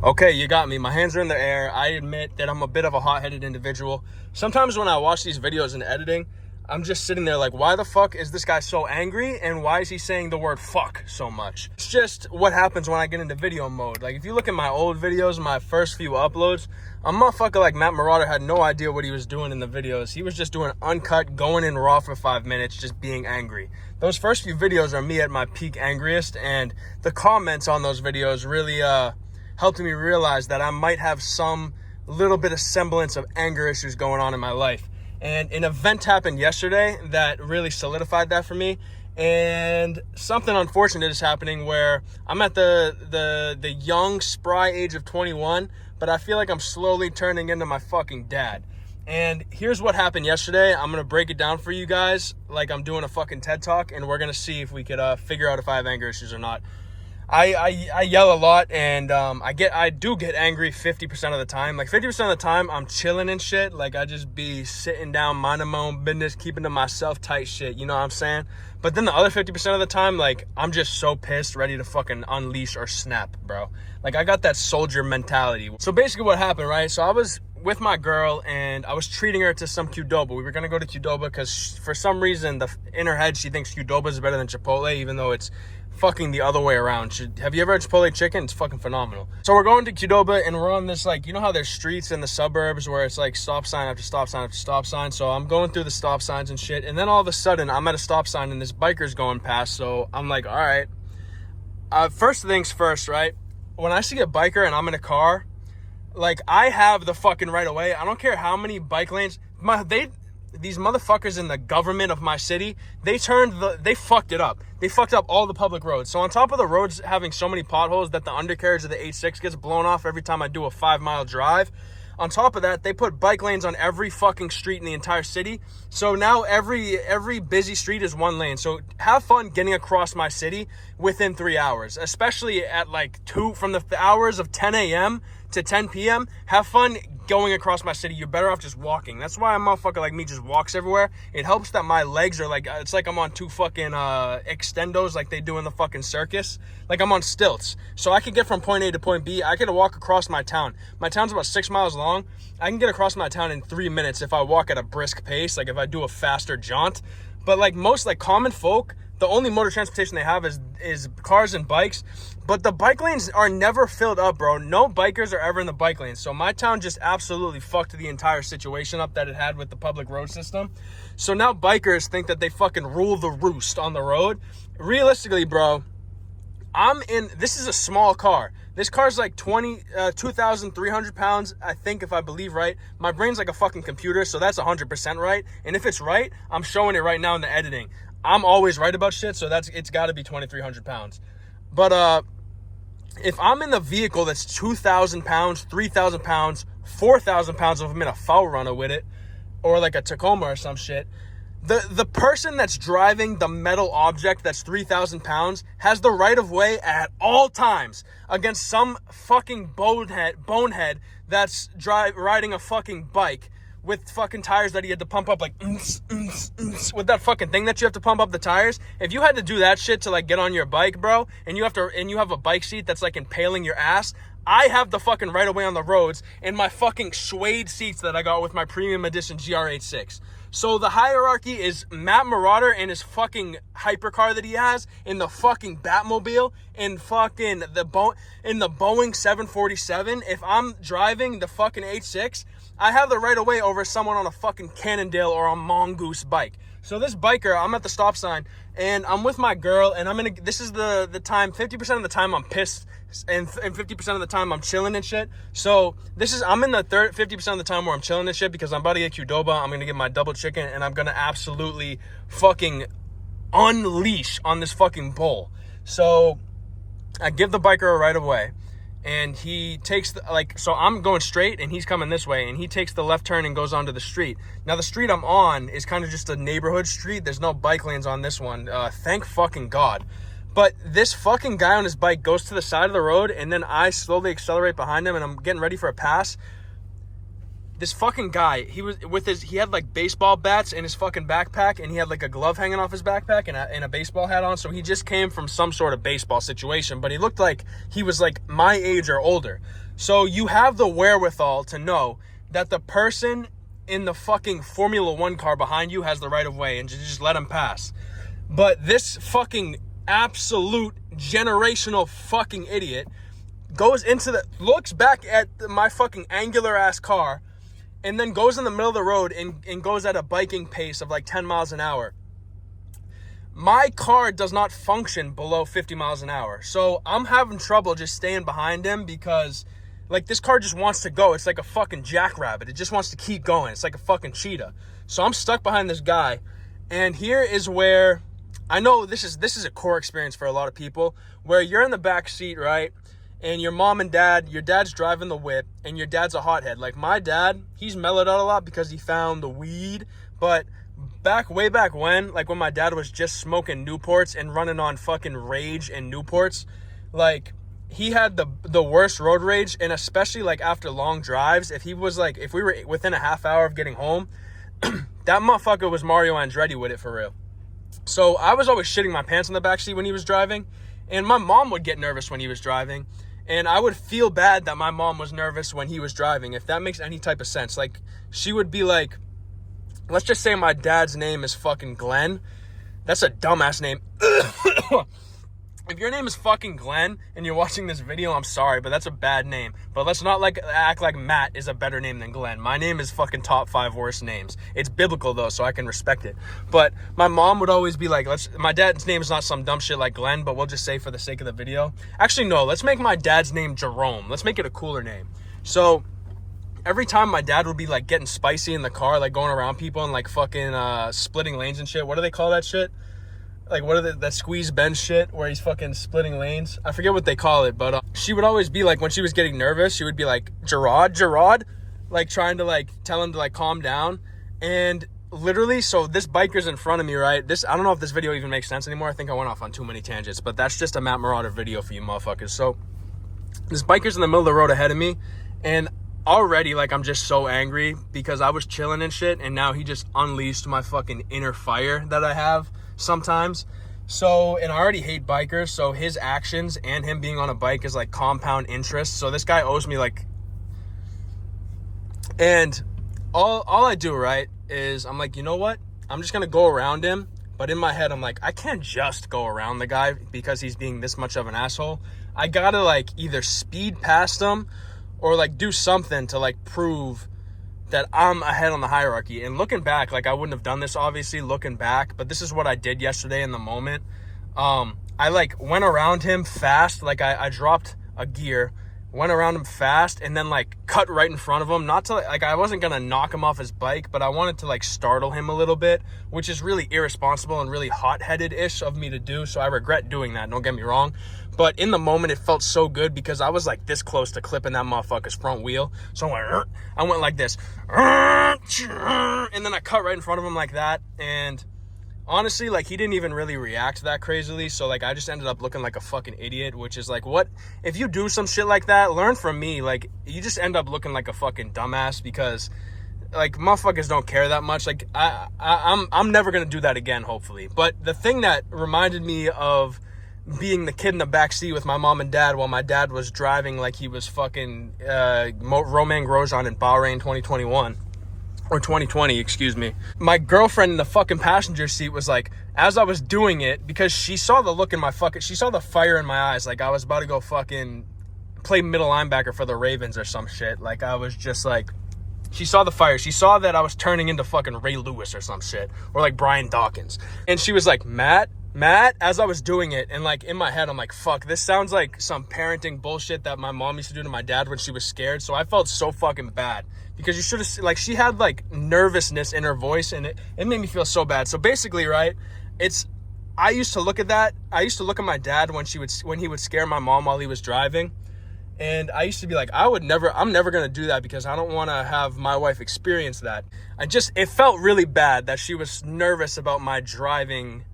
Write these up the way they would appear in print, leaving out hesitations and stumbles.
Okay, you got me. My hands are in the air. I admit that I'm a bit of a hot-headed individual. Sometimes when I watch these videos in editing, I'm just sitting there like, why the fuck is this guy so angry? And why is he saying the word fuck so much? It's just what happens when I get into video mode. Like, if you look at my old videos, my first few uploads, a motherfucker like Matt Marauder had no idea what he was doing in the videos. He was just doing uncut, going in raw for 5 minutes, just being angry. Those first few videos are me at my peak angriest, and the comments on those videos really, helped me realize that I might have some little bit of semblance of anger issues going on in my life. And an event happened yesterday that really solidified that for me. And something unfortunate is happening where I'm at the young, spry age of 21, but I feel like I'm slowly turning into my fucking dad. And here's what happened yesterday. I'm going to break it down for you guys like I'm doing a fucking TED Talk, and we're going to see if we could figure out if I have anger issues or not. I yell a lot, and I do get angry 50% of the time. Like 50% of the time, I'm chilling and shit. Like I just be sitting down, minding my own business, keeping to myself type shit. You know what I'm saying? But then the other 50% of the time, like I'm just so pissed, ready to fucking unleash or snap, bro. Like I got that soldier mentality. So basically, what happened, right? So I was with my girl, and I was treating her to some Qdoba. We were gonna go to Qdoba because for some reason, in her head, she thinks Qdoba is better than Chipotle, even though it's fucking the other way around. Have you ever had Chipotle chicken? It's fucking phenomenal. So we're going to Qdoba, and we're on this, like, you know how there's streets in the suburbs where it's like stop sign after stop sign after stop sign. So I'm going through the stop signs and shit, and then all of a sudden I'm at a stop sign and this biker's going past. So I'm like, all right, first things first, right? When I see a biker and I'm in a car, like, I have the fucking right of way. I don't care how many bike lanes. These motherfuckers in the government of my city, they fucked it up. They fucked up all the public roads. So on top of the roads having so many potholes that the undercarriage of the 86 gets blown off every time I do a 5-mile drive, on top of that, they put bike lanes on every fucking street in the entire city. So now every busy street is one lane. So have fun getting across my city within 3 hours, especially at like from the hours of 10 a.m. to 10 p.m. Have fun going across my city. You're better off just walking. That's why a motherfucker like me just walks everywhere. It helps that my legs are like, it's like I'm on two fucking extendos like they do in the fucking circus. Like I'm on stilts. So I could get from point A to point B. I could walk across my town. My town's about 6 miles long. I can get across my town in 3 minutes if I walk at a brisk pace, like if I do a faster jaunt. But like most like common folk, the only motor transportation they have is cars and bikes. But the bike lanes are never filled up, bro. No bikers are ever in the bike lanes. So my town just absolutely fucked the entire situation up that it had with the public road system. So now bikers think that they fucking rule the roost on the road. Realistically, bro, this is a small car. This car's like 2,300 pounds, I think, if I believe right. My brain's like a fucking computer, so that's 100% right. And if it's right, I'm showing it right now in the editing. I'm always right about shit, so it's got to be 2,300 pounds. But if I'm in the vehicle that's 2,000 pounds, 3,000 pounds, 4,000 pounds if I'm in a foul runner with it, or like a Tacoma or some shit, the person that's driving the metal object that's 3,000 pounds has the right of way at all times against some fucking bonehead that's riding a fucking bike with fucking tires that he had to pump up like with that fucking thing that you have to pump up the tires. If you had to do that shit to like get on your bike, bro, and you have a bike seat that's like impaling your ass, I have the fucking right of way on the roads in my fucking suede seats that I got with my premium edition GR86. So the hierarchy is Matt Marauder and his fucking hypercar that he has in the fucking Batmobile in fucking the Boeing 747. If I'm driving the fucking H6, I have the right of way over someone on a fucking Cannondale or a Mongoose bike. So this biker, I'm at the stop sign and I'm with my girl, and this is the time, 50% of the time I'm pissed and 50% of the time I'm chilling and shit. So I'm in the 50% of the time where I'm chilling and shit because I'm about to get Qdoba. I'm going to get my double chicken and I'm going to absolutely fucking unleash on this fucking bull. So I give the biker a right of way. And he takes so I'm going straight and he's coming this way, and he takes the left turn and goes onto the street. Now the street I'm on is kind of just a neighborhood street. There's no bike lanes on this one. Thank fucking God. But this fucking guy on his bike goes to the side of the road, and then I slowly accelerate behind him, and I'm getting ready for a pass. This fucking guy, he had like baseball bats in his fucking backpack, and he had like a glove hanging off his backpack and a baseball hat on. So he just came from some sort of baseball situation, but he looked like he was like my age or older. So you have the wherewithal to know that the person in the fucking Formula One car behind you has the right of way and just let him pass. But this fucking absolute generational fucking idiot looks back at my fucking angular ass car and then goes in the middle of the road and goes at a biking pace of like 10 miles an hour. My car does not function below 50 miles an hour. So I'm having trouble just staying behind him because like this car just wants to go. It's like a fucking jackrabbit. It just wants to keep going. It's like a fucking cheetah. So I'm stuck behind this guy. And here is where I know this is a core experience for a lot of people, where you're in the back seat, right? And your mom and dad, your dad's driving the whip and your dad's a hothead. Like my dad, he's mellowed out a lot because he found the weed. But way back when, like when my dad was just smoking Newports and running on fucking rage and Newports, like he had the worst road rage. And especially like after long drives, if we were within a half hour of getting home, that motherfucker was Mario Andretti with it for real. So I was always shitting my pants in the backseat when he was driving. And my mom would get nervous when he was driving. And I would feel bad that my mom was nervous when he was driving, if that makes any type of sense. Like, she would be like, let's just say my dad's name is fucking Glenn. That's a dumbass name. If your name is fucking Glenn and you're watching this video, I'm sorry, but that's a bad name. But let's not act like Matt is a better name than Glenn. My name is fucking top 5 worst names. It's biblical though, so I can respect it. But my mom would always be like, my dad's name is not some dumb shit like Glenn, but we'll just say for the sake of the video. Actually, no, let's make my dad's name Jerome. Let's make it a cooler name. So every time my dad would be like getting spicy in the car, like going around people and like fucking splitting lanes and shit. What do they call that shit? Like, what are that squeeze bench shit where he's fucking splitting lanes? I forget what they call it, but she would always be like, when she was getting nervous, she would be like, Gerard, like trying to like tell him to like calm down. And literally, so this biker's in front of me, right? I don't know if this video even makes sense anymore. I think I went off on too many tangents, but that's just a Matt Marauder video for you motherfuckers. So this biker's in the middle of the road ahead of me, and already like I'm just so angry because I was chilling and shit, and now he just unleashed my fucking inner fire that I have sometimes. So, and I already hate bikers, so his actions and him being on a bike is like compound interest. So this guy owes me like, and all I do, right, is I'm like, you know what, I'm just gonna go around him. But in my head, I'm like, I can't just go around the guy because he's being this much of an asshole. I gotta like either speed past him or like do something to like prove that I'm ahead on the hierarchy. And looking back, like I wouldn't have done this obviously looking back, but this is what I did yesterday in the moment. I like went around him fast. Like I dropped a gear, went around him fast, and then like cut right in front of him. Not to like, I wasn't gonna knock him off his bike, but I wanted to like startle him a little bit, which is really irresponsible and really hot-headed-ish of me to do. So I regret doing that, don't get me wrong. But in the moment, it felt so good because I was like this close to clipping that motherfucker's front wheel. So I went like this, and then I cut right in front of him like that. And honestly, like he didn't even really react that crazily. So like I just ended up looking like a fucking idiot, which is like, what if you do some shit like that? Learn from me. Like you just end up looking like a fucking dumbass because like motherfuckers don't care that much. Like I'm never gonna do that again, hopefully. But the thing that reminded me of being the kid in the back seat with my mom and dad while my dad was driving like he was fucking Romain Grosjean in Bahrain 2021 or 2020, excuse me. My girlfriend in the fucking passenger seat was like, as I was doing it, because she saw the look in my she saw the fire in my eyes, like I was about to go fucking play middle linebacker for the Ravens or some shit. Like I was just like, she saw the fire. She saw that I was turning into fucking Ray Lewis or some shit, or like Brian Dawkins. And she was like, Matt, as I was doing it, and like in my head, I'm like, fuck, this sounds like some parenting bullshit that my mom used to do to my dad when she was scared. So I felt so fucking bad because you should have, like, she had like nervousness in her voice, and it made me feel so bad. So basically, right, I used to look at that. I used to look at my dad when he would scare my mom while he was driving. And I used to be like, I'm never going to do that because I don't want to have my wife experience that. It felt really bad that she was nervous about my driving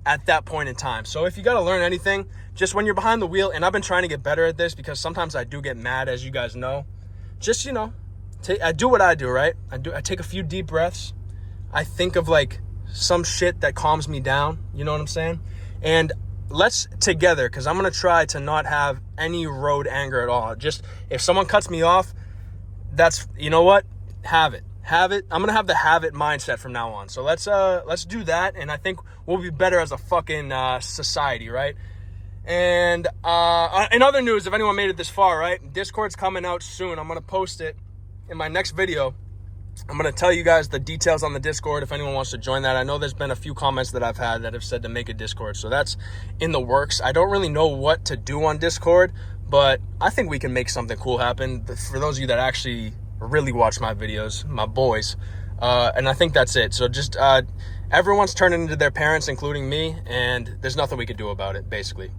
at that point in time. So if you got to learn anything, just when you're behind the wheel, and I've been trying to get better at this because sometimes I do get mad, as you guys know, just, I do what I do, right? I take a few deep breaths. I think of like some shit that calms me down. You know what I'm saying? And let's together, because I'm going to try to not have any road anger at all. Just if someone cuts me off, that's, you know what? Have it. I'm going to have the have it mindset from now on. So let's do that. And I think we'll be better as a fucking society, right? And in other news, if anyone made it this far, right? Discord's coming out soon. I'm going to post it in my next video. I'm going to tell you guys the details on the Discord if anyone wants to join that. I know there's been a few comments that I've had that have said to make a Discord. So that's in the works. I don't really know what to do on Discord, but I think we can make something cool happen. For those of you that actually really watch my videos, my boys. And I think that's it. So just everyone's turning into their parents, including me, and there's nothing we can do about it, basically.